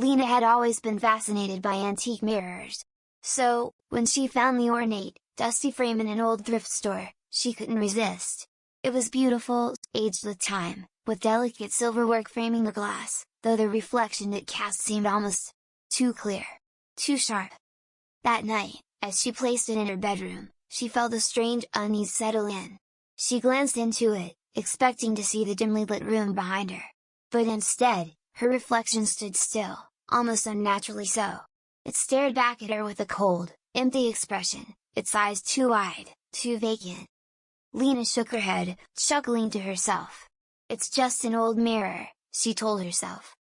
Lena had always been fascinated by antique mirrors. So, when she found the ornate, dusty frame in an old thrift store, she couldn't resist. It was beautiful, aged with time, with delicate silverwork framing the glass, though the reflection it cast seemed almost too clear, too sharp. That night, as she placed it in her bedroom, she felt a strange unease settle in. She glanced into it, expecting to see the dimly lit room behind her. But instead, her reflection stood still, almost unnaturally so. It stared back at her with a cold, empty expression, its eyes too wide, too vacant. Lena shook her head, chuckling to herself. "It's just an old mirror," she told herself.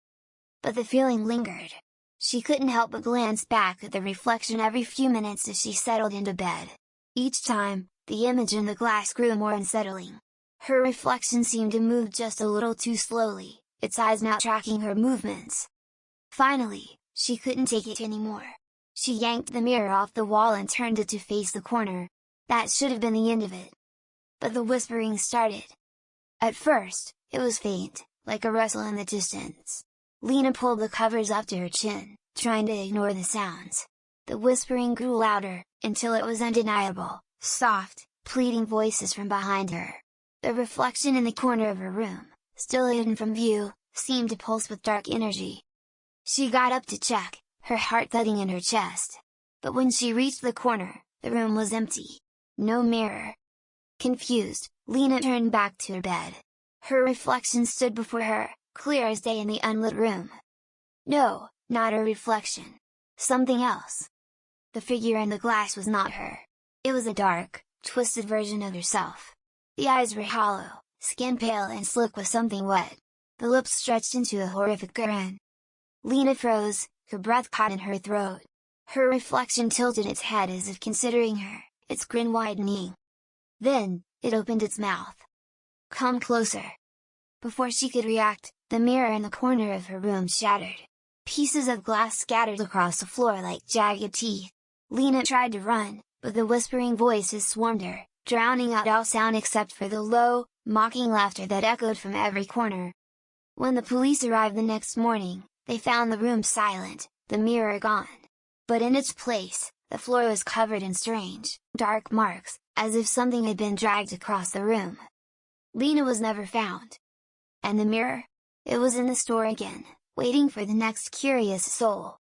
But the feeling lingered. She couldn't help but glance back at the reflection every few minutes as she settled into bed. Each time, the image in the glass grew more unsettling. Her reflection seemed to move just a little too slowly, its eyes not tracking her movements. Finally, she couldn't take it anymore. She yanked the mirror off the wall and turned it to face the corner. That should have been the end of it. But the whispering started. At first, it was faint, like a rustle in the distance. Lena pulled the covers up to her chin, trying to ignore the sounds. The whispering grew louder, until it was undeniable, soft, pleading voices from behind her. The reflection in the corner of her room, still hidden from view, seemed to pulse with dark energy. She got up to check, her heart thudding in her chest. But when she reached the corner, the room was empty. No mirror. Confused, Lena turned back to her bed. Her reflection stood before her, clear as day in the unlit room. No, not her reflection. Something else. The figure in the glass was not her. It was a dark, twisted version of herself. The eyes were hollow, skin pale and slick with something wet. The lips stretched into a horrific grin. Lena froze, her breath caught in her throat. Her reflection tilted its head as if considering her, its grin widening. Then, it opened its mouth. "Come closer." Before she could react, the mirror in the corner of her room shattered. Pieces of glass scattered across the floor like jagged teeth. Lena tried to run, but the whispering voices swarmed her, drowning out all sound except for the low, mocking laughter that echoed from every corner. When the police arrived the next morning, they found the room silent, the mirror gone. But in its place, the floor was covered in strange, dark marks, as if something had been dragged across the room. Lena was never found. And the mirror? It was in the store again, waiting for the next curious soul.